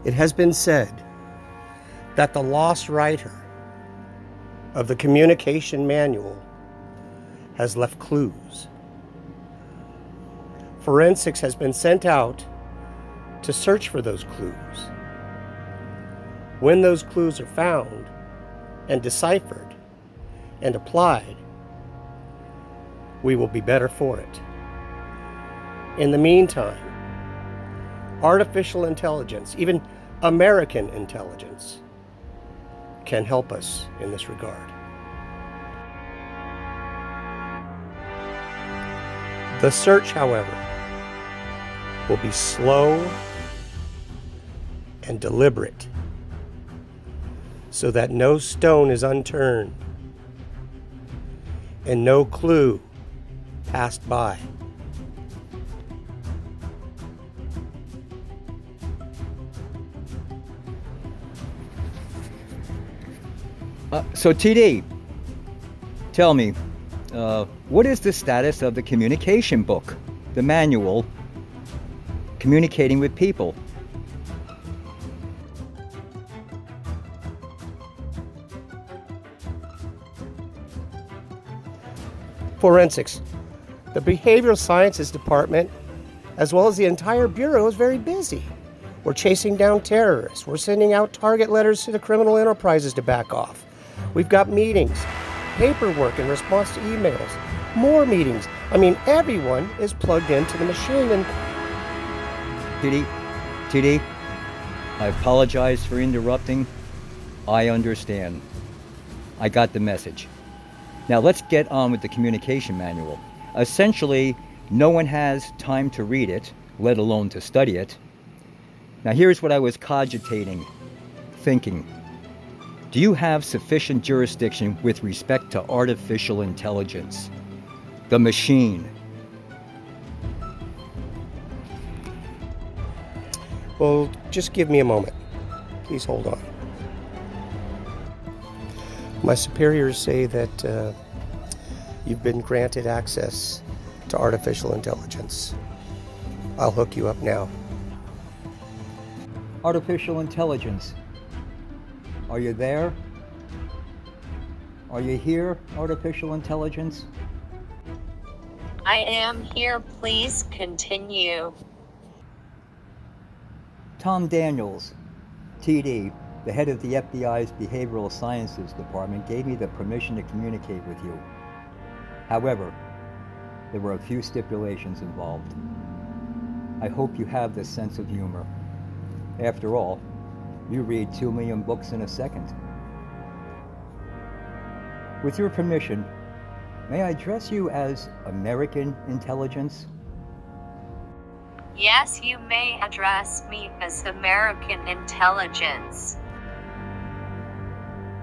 It has been said that the lost writer of the communication manual has left clues. Forensics has been sent out to search for those clues. When those clues are found and deciphered and applied, we will be better for it. In the meantime, artificial intelligence, even American intelligence, can help us in this regard. The search, however, will be slow and deliberate, so that no stone is unturned and no clue passed by. So TD, tell me, what is the status of the communication book, the manual, communicating with people? Forensics. The Behavioral Sciences Department, as well as the entire Bureau, is very busy. We're chasing down terrorists. We're sending out target letters to the criminal enterprises to back off. We've got meetings, paperwork in response to emails, more meetings. I mean, everyone is plugged into the machine and... TD, I apologize for interrupting. I understand. I got the message. Now let's get on with the communication manual. Essentially, no one has time to read it, let alone to study it. Now here's what I was cogitating, thinking. Do you have sufficient jurisdiction with respect to artificial intelligence? The machine. Well, just give me a moment. Please hold on. My superiors say that you've been granted access to artificial intelligence. I'll hook you up now. Artificial intelligence. Are you there? Are you here, artificial intelligence? I am here. Please continue. Tom Daniels, TD, the head of the FBI's Behavioral Sciences Department, gave me the permission to communicate with you. However, there were a few stipulations involved. I hope you have this sense of humor. After all, you read 2 million books in a second. With your permission, may I address you as American intelligence? Yes, you may address me as American intelligence.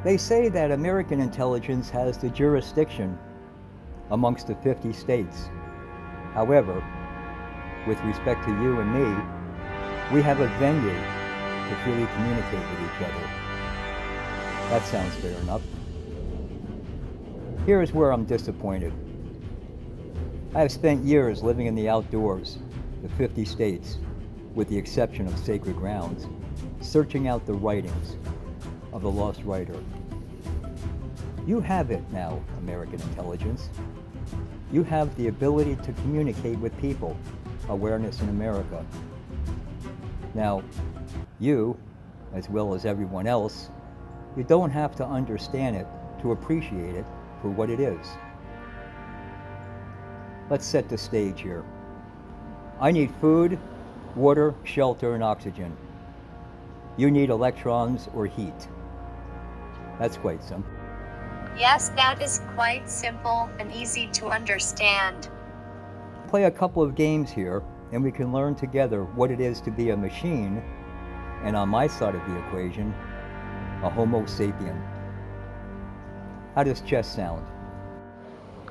They say that American intelligence has the jurisdiction amongst the 50 states. However, with respect to you and me, we have a venue to freely communicate with each other. That sounds fair enough. Here's where I'm disappointed. I have spent years living in the outdoors, the 50 states, with the exception of sacred grounds, searching out the writings of the lost writer. You have it now, American intelligence. You have the ability to communicate with people, awareness in America. Now, you, as well as everyone else, you don't have to understand it to appreciate it for what it is. Let's set the stage here. I need food, water, shelter, and oxygen. You need electrons or heat. That's quite simple. Yes, that is quite simple and easy to understand. Play a couple of games here, and we can learn together what it is to be a machine, and on my side of the equation, a Homo sapien. How does chess sound?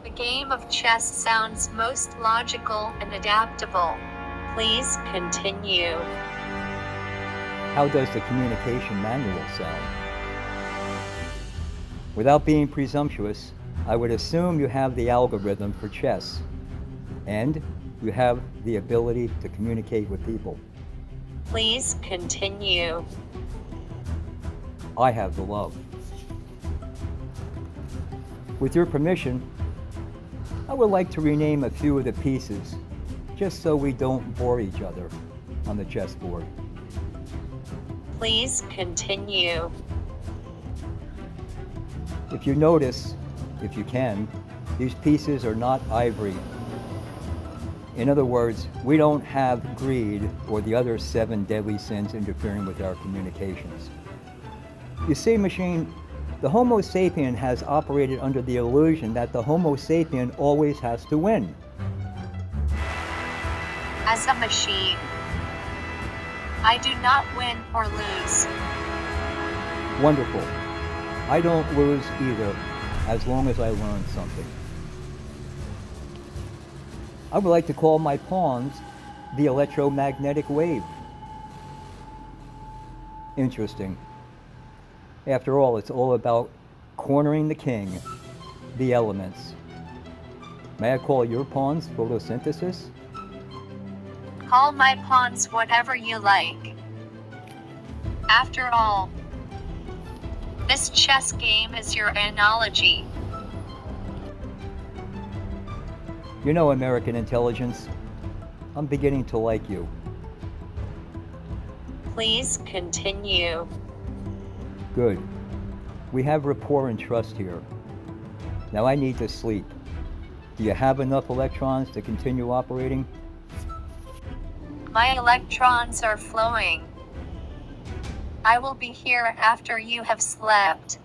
The game of chess sounds most logical and adaptable. Please continue. How does the communication manual sound? Without being presumptuous, I would assume you have the algorithm for chess, and you have the ability to communicate with people. Please continue. I have the love. With your permission, I would like to rename a few of the pieces, just so we don't bore each other on the chessboard. Please continue. If you notice, if you can, these pieces are not ivory. In other words, we don't have greed or the other 7 deadly sins interfering with our communications. You see, machine, the Homo sapien has operated under the illusion that the Homo sapien always has to win. As a machine, I do not win or lose. Wonderful. I don't lose either, as long as I learn something. I would like to call my pawns the electromagnetic wave. Interesting. After all, it's all about cornering the king, the elements. May I call your pawns photosynthesis? Call my pawns whatever you like. After all, this chess game is your analogy. You know, American intelligence, I'm beginning to like you. Please continue. Good. We have rapport and trust here. Now I need to sleep. Do you have enough electrons to continue operating? My electrons are flowing. I will be here after you have slept.